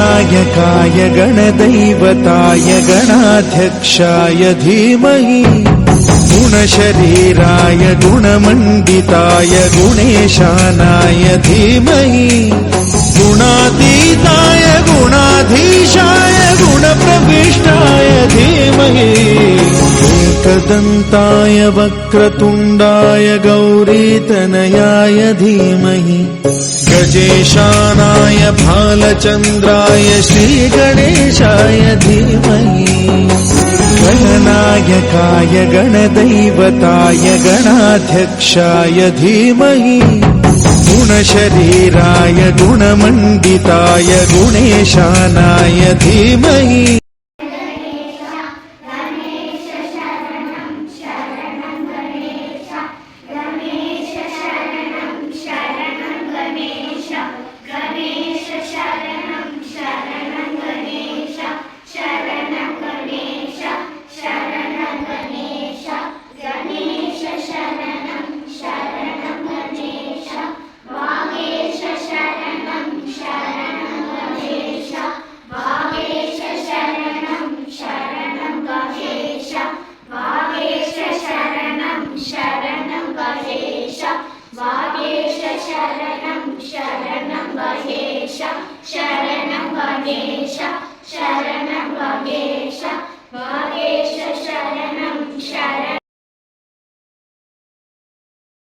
गणनायकाय गणदैवताय गणाध्यक्षाय धीमहि गुणशरीराय गुणमण्डिताय गुणेशानाय धीमहि गुणातीताय गुणाधीशाय गुणप्रविष्टाय धीमहि एकदन्ताय वक्रतुण्डाय गौरीतनयाय धीमहि गजेशानाय भालचन्द्राय श्रीगणेशाय धीमहि गणनायकाय गणदैवताय गणाध्यक्षाय धीमहि गुणशरीराय गुणमण्डिताय गुणेशानाय धीमहि शरणं गणेश